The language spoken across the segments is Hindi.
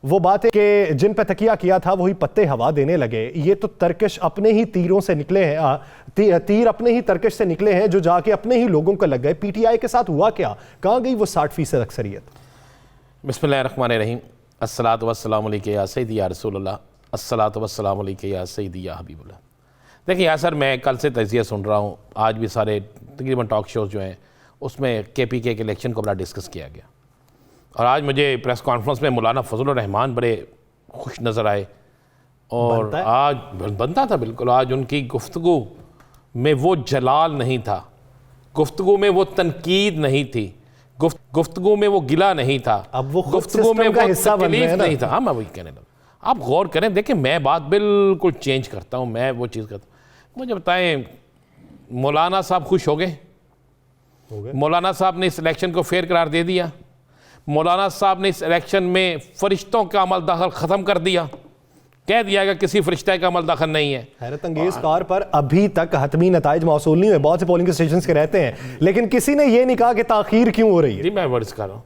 वो बात है कि जिन पे तकिया किया था वही पत्ते हवा देने लगे। ये तो तरकश अपने ही तीरों से निकले हैं, तीर अपने ही तरकश से निकले हैं जो जाके अपने ही लोगों को लग गए। पीटीआई के साथ हुआ क्या, कहाँ गई वो 60% अक्सरियत? बिस्मिल्लाहिर्रहमानिर्रहीम। अस्सलातु वस्सलामु अलैका या सय्यदी या रसूलल्लाह, अस्सलातु वस्सलामु अलैका या सय्यदी या हबीबल्लाह। देखिए यार सर, मैं कल से तज़किया सुन रहा हूँ, आज भी सारे तकरीबन टॉक शोज़ जो हैं उसमें KPK के इलेक्शन को बड़ा डिस्कस किया गया। और आज मुझे प्रेस कॉन्फ्रेंस में मौलाना फजलुर रहमान बड़े खुश नज़र आए और आज बनता था बिल्कुल। आज उनकी गुफ्तगू में वो जलाल नहीं था, गुफ्तगू में वो तनकीद नहीं थी, गुफ्तगू में वो गिला नहीं था, अब वो गुफ्तगू में वो तकलीफ नहीं था। हाँ, मैं वही कहने लगा। आप गौर करें, देखिए मैं बात बिल्कुल चेंज करता हूँ, मैं वो चीज़ करता हूँ। मुझे बताएं, मौलाना साहब खुश हो गए? मौलाना साहब ने इस इलेक्शन को फेयर करार दे दिया? मौलाना साहब ने इस इलेक्शन में फरिश्तों का अमल दखल ख़त्म कर दिया? कह दिया कि किसी फरिश्ते का अमल दखल नहीं है। हैरत अंगेज तौर पर अभी तक हतमी नताइज मौसूल नहीं हुए, बहुत से पोलिंग स्टेशन के रहते हैं, लेकिन किसी ने यह नहीं कहा कि ताखीर क्यों हो रही है। जी मैं वर्ड्स कर रहा हूँ।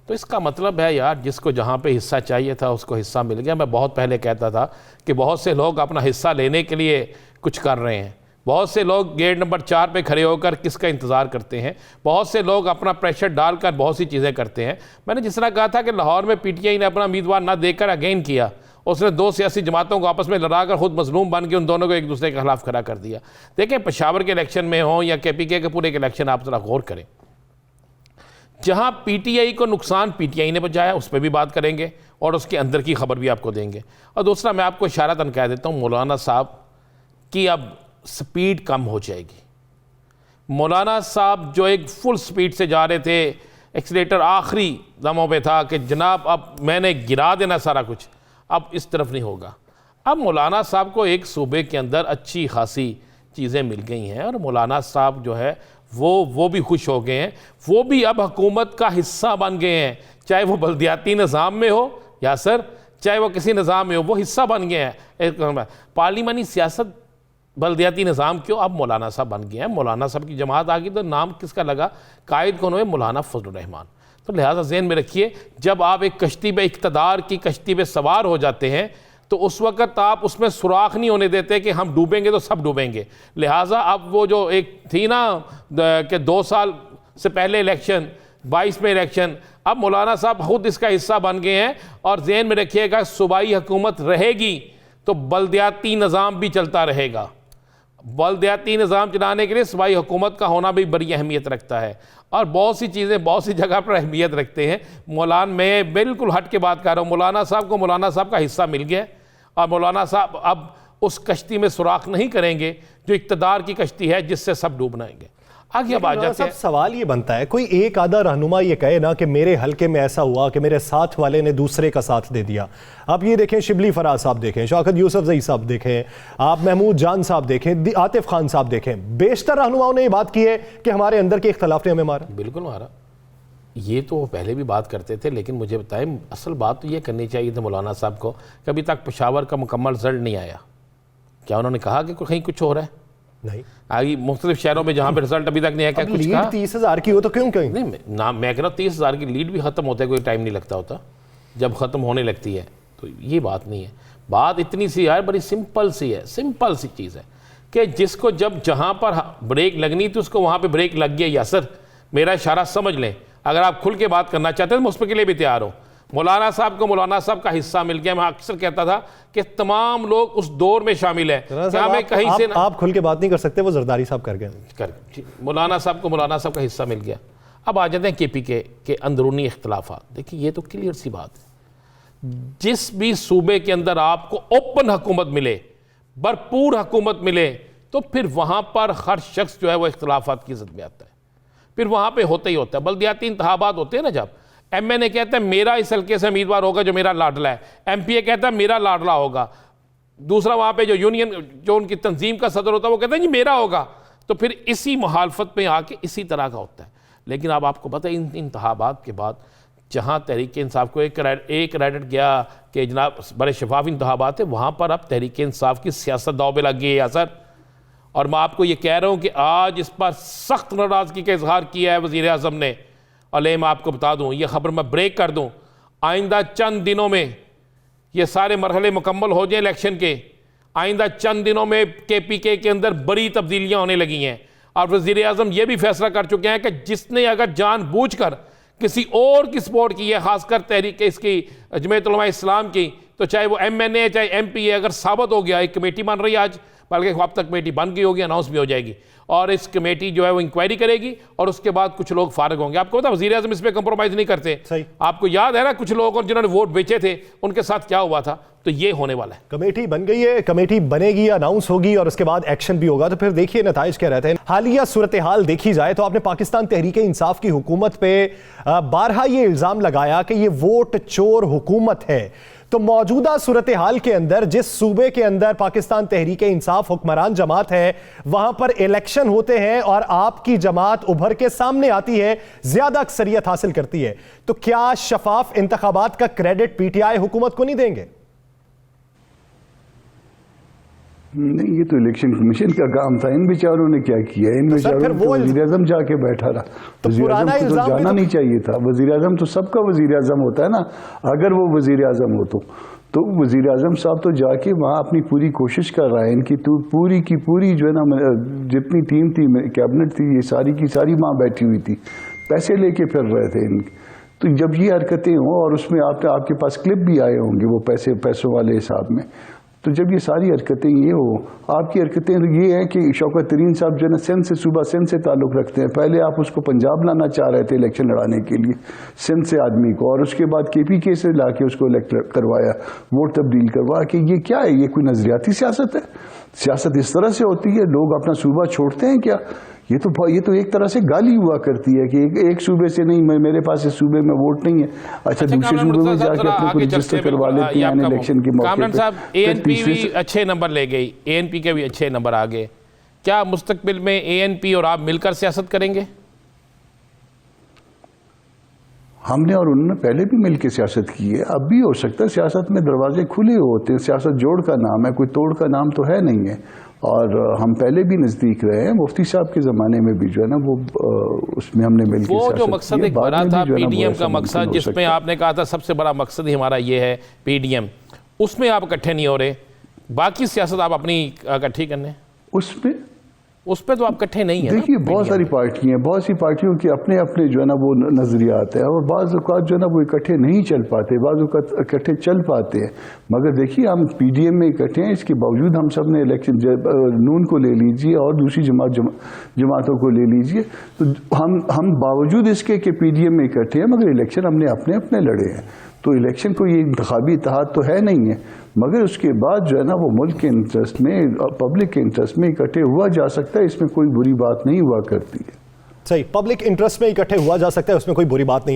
तो इसका मतलब है यार, जिसको जहाँ पे हिस्सा चाहिए था उसको हिस्सा मिल गया। मैं बहुत पहले कहता था कि बहुत से लोग अपना हिस्सा लेने के लिए कुछ कर रहे हैं, बहुत से लोग गेट नंबर 4 पे खड़े होकर किसका इंतज़ार करते हैं, बहुत से लोग अपना प्रेशर डालकर बहुत सी चीज़ें करते हैं। मैंने जिस तरह कहा था कि लाहौर में PTI ने अपना उम्मीदवार ना देकर अगेन किया, उसने 2 सियासी जमातों को आपस में लड़ाकर खुद मजलूम बन के उन दोनों को एक दूसरे के खिलाफ खड़ा कर दिया। देखें, पेशावर के इलेक्शन में हो या KPK के पूरे इलेक्शन, आप ज़रा गौर करें, जहाँ PTI को नुकसान PTI ने पहुँचाया उस पर भी बात करेंगे और उसके अंदर की खबर भी आपको देंगे। और दूसरा, मैं आपको इशारतन कह देता हूँ, मौलाना साहब की अब स्पीड कम हो जाएगी। मौलाना साहब जो एक फुल स्पीड से जा रहे थे, एक्सीलेटर आखिरी दमों पे था कि जनाब अब मैंने गिरा देना सारा कुछ, अब इस तरफ नहीं होगा। अब मौलाना साहब को एक सूबे के अंदर अच्छी खासी चीज़ें मिल गई हैं और मौलाना साहब जो है वो भी खुश हो गए हैं, वो भी अब हुकूमत का हिस्सा बन गए हैं। चाहे वो बल्दियाती निज़ाम में हो या सर, चाहे वो किसी निज़ाम में हो, वो हिस्सा बन गए हैं। पार्लिमानी सियासत, बल्दियाती निज़ाम क्यों, अब मौलाना साहब बन गए हैं। मौलाना साहब की जमात आ गई तो नाम किसका लगा? कायद कौन हुए? मौलाना फजलुर रहमान। तो लिहाजा ज़हन में रखिए, जब आप एक कश्ती पे, इक़्तिदार की कश्ती पे सवार हो जाते हैं तो उस वक़्त आप उसमें सुराख नहीं होने देते कि हम डूबेंगे तो सब डूबेंगे। लिहाजा अब वो जो एक थी ना कि 2 साल से पहले इलेक्शन, 22 में इलेक्शन, अब मौलाना साहब खुद इसका हिस्सा बन गए हैं। और ज़हन में रखिएगा, सूबाई हुकूमत रहेगी तो बल्दियाती निज़ाम भी चलता रहेगा। बल्दियाती निज़ाम चलाने के लिए सूबाई हुकूमत का होना भी बड़ी अहमियत रखता है और बहुत सी चीज़ें बहुत सी जगह पर अहमियत रखते हैं। मौलाना, मैं बिल्कुल हट के बात कर रहा हूँ, मौलाना साहब को मौलाना साहब का हिस्सा मिल गया और मौलाना साहब अब उस कश्ती में सुराख नहीं करेंगे जो इक़्तिदार की कश्ती है जिससे सब डूबनाएंगे। आगे अब आ जाते हैं। सवाल ये बनता है, कोई एक आधा रहनुमा ये कहे ना कि मेरे हलके में ऐसा हुआ कि मेरे साथ वाले ने दूसरे का साथ दे दिया। आप ये देखें, शिबली फराज साहब देखें, शौकत यूसुफजई साहब देखें, आप महमूद जान साहब देखें, आतिफ खान साहब देखें, बेशतर रहनुमाओं ने ये बात की है कि हमारे अंदर के इख्तलाफ ने हमें मारा। बिल्कुल मारा। ये तो पहले भी बात करते थे, लेकिन मुझे बताएं, असल बात तो ये करनी चाहिए थी मौलाना साहब को। कभी तक पेशावर का मुकम्मल रिजल्ट नहीं आया, क्या उन्होंने कहा कि कहीं कुछ हो रहा है? नहीं। आगे मुख्तलिफ शहरों में जहाँ पे रिजल्ट अभी तक नहीं आया, क्या कुछ कहा? 30,000 की हो तो क्यों कहीं नहीं, ना मैं कह रहा हूँ 30,000 की लीड भी ख़त्म होता है, कोई टाइम नहीं लगता होता, जब ख़त्म होने लगती है। तो ये बात नहीं है, बात इतनी सी यार, बड़ी सिंपल सी है, सिंपल सी चीज़ है कि जिसको जब जहाँ पर ब्रेक लगनी थी उसको वहाँ पर ब्रेक लग गया। या सर, मेरा इशारा समझ लें, अगर आप खुल के बात करना चाहते हैं तो मैं उस पर के लिए भी तैयार हूँ। मौलाना साहब को मौलाना साहब का हिस्सा मिल गया। मैं अक्सर कहता था कि तमाम लोग उस दौर में शामिल है। क्या मैं कहीं से आप खुल के बात नहीं कर सकते, वो जरदारी साहब कर गए। मौलाना साहब को मौलाना साहब का हिस्सा मिल गया। अब आ जाते हैं KPK के अंदरूनी इख्तलाफात। देखिए, ये तो क्लियर सी बात है, जिस भी सूबे के अंदर आपको ओपन हुकूमत मिले, भरपूर हुकूमत मिले, तो फिर वहाँ पर हर शख्स जो है वो इख्तलाफात की ज़द में आता है। फिर वहाँ पर होता ही होता है। बल्दियाती इंतखाबात होते हैं ना, जब MNA कहता है मेरा इस हल्के से उम्मीदवार होगा जो मेरा लाडला है, MPA कहता है मेरा लाडला होगा, दूसरा वहाँ पे जो यूनियन, जो उनकी तंजीम का सदर होता है, वो कहता है जी मेरा होगा। तो फिर इसी मुखालफत में आके इसी तरह का होता है। लेकिन अब आपको पता है, इन इंतखाबात के बाद जहाँ तहरीक इंसाफ को एक क्रेडिट गया कि जनाब बड़े शफाफ इंतखाबात है, वहाँ पर अब तहरीक इंसाफ की सियासत दाव पे लग गई है असर। और मैं आपको ये कह रहा हूँ कि आज इस पर सख्त नाराज़गी का इजहार किया है वज़ीर आज़म ने। और मैं आपको बता दूं, ये खबर मैं ब्रेक कर दूं, आइंदा चंद दिनों में ये सारे मरहले मुकम्मल हो जाए इलेक्शन के, आइंदा चंद दिनों में KPK के अंदर बड़ी तब्दीलियां होने लगी हैं। और वज़ीर आज़म ये भी फैसला कर चुके हैं कि जिसने अगर जानबूझकर किसी और की सपोर्ट की है, खासकर तहरीक इसकी जमीयत उलमा इस्लाम की, तो चाहे वो MNA चाहे MP है, अगर साबित हो गया, एक कमेटी बन रही है आज, बल्कि अब तक कमेटी बन गई होगी, अनाउंस भी हो जाएगी, और इस कमेटी जो है वो इंक्वायरी करेगी और उसके बाद कुछ लोग फारिग होंगे। आपको पता वज़ीर आज़म इस पर कंप्रोमाइज़ नहीं करते। सही। आपको याद है ना कुछ लोगों जिन्होंने वोट बेचे थे उनके साथ क्या हुआ था, तो ये होने वाला है। कमेटी बन गई है, कमेटी बनेगी, अनाउंस होगी और उसके बाद एक्शन भी होगा, तो फिर देखिए नताइज क्या रहते हैं। हालिया सूरत हाल देखी जाए तो आपने पाकिस्तान तहरीक इंसाफ की हुकूमत पे बारहा ये इल्जाम लगाया कि ये वोट चोर हुकूमत है। तो मौजूदा सूरत हाल के अंदर जिस सूबे के अंदर पाकिस्तान तहरीक इंसाफ हुक्मरान जमात है, वहां पर इलेक्शन होते हैं और आपकी जमात उभर के सामने आती है, ज्यादा अक्सरियत हासिल करती है, तो क्या शफाफ इंतखाबात का क्रेडिट PTI हुकूमत को नहीं देंगे? नहीं, ये तो इलेक्शन कमीशन का काम था। इन बेचारों ने क्या किया? इन बेचारों को वजीर आजम जाके बैठा रहा। तो वजीर आजम को तो जाना नहीं चाहिए था। वजीर आजम तो सबका वजीर आजम होता है ना। अगर वो वजीर आजम हो तो वजीर आजम साहब तो जाके वहाँ अपनी पूरी कोशिश कर रहा है। इनकी तो पूरी की पूरी जो है ना, जितनी टीम थी, कैबिनेट थी, ये सारी की सारी वहाँ बैठी हुई थी, पैसे लेके फिर रहे थे इनके। तो जब ये हरकतें हों और उसमें आपके पास क्लिप भी आए होंगे वो पैसों वाले हिसाब में, तो जब ये सारी हरकतें ये हो, आपकी हरकतें ये हैं कि शौकत तरीन साहब जो है ना सिंध से, सूबा सिंध से ताल्लुक़ रखते हैं। पहले आप उसको पंजाब लाना चाह रहे थे इलेक्शन लड़ाने के लिए, सिंध से आदमी को, और उसके बाद KPK से ला के उसको इलेक्ट करवाया, वोट तब्दील करवा के। ये क्या है? ये कोई नजरियाती सियासत है? सियासत इस तरह से होती है? लोग अपना सूबा छोड़ते हैं क्या? ये तो एक तरह से गाली हुआ करती है कि एक सूबे से नहीं, मेरे पास इस सूबे में वोट नहीं है, अच्छा दूसरे सूबे में जाके अपने को रजिस्टर करवा लेते हैं इलेक्शन के मौके कामरान पे। साहब, ANP भी अच्छे नंबर ले गई, ANP के भी अच्छे नंबर आ गए, क्या मुस्तकबिल में ANP और आप मिलकर सियासत करेंगे? हमने और उन्होंने पहले भी मिलकर सियासत की है, अब भी हो सकता है। सियासत में दरवाजे खुले होते हैं, सियासत जोड़ का नाम है, कोई तोड़ का नाम तो है नहीं है। और हम पहले भी नजदीक रहे हैं, मुफ्ती साहब के जमाने में भी जो है ना वो उसमें हमने मिलकर वो जो मकसद एक बड़ा था PDM का मकसद, जिसमें आपने कहा था सबसे बड़ा मकसद ही हमारा ये है PDM, उसमें आप इकट्ठे नहीं हो रहे, बाकी सियासत आप अपनी इकट्ठी करने, उस पर तो आप इकट्ठे नहीं है। देखिए बहुत सारी पार्टियां हैं, बहुत सी पार्टियों के अपने अपने जो है ना वो नजरियात है, और बाज़ औक़ात जो है ना वो इकट्ठे नहीं चल पाते, बाज़ औक़ात इकट्ठे चल पाते हैं। मगर देखिए हम PDM में इकट्ठे हैं, इसके बावजूद हम सब ने इलेक्शन, नून को ले लीजिए और दूसरी जमातों को ले लीजिए, तो हम बावजूद इसके कि PDM में इकट्ठे हैं, मगर इलेक्शन हमने अपने अपने लड़े हैं। तो इलेक्शन को ये इंतखाबी इत्तेहाद तो है नहीं है, मगर उसके बाद जो है ना वो मुल्क के इंटरेस्ट में, पब्लिक के इंटरेस्ट में इकट्ठे हुआ जा सकता है, इसमें कोई बुरी बात नहीं हुआ करती है। सही, पब्लिक इंटरेस्ट में इकट्ठे हुआ जा सकता है, उसमें कोई बुरी बात नहीं है।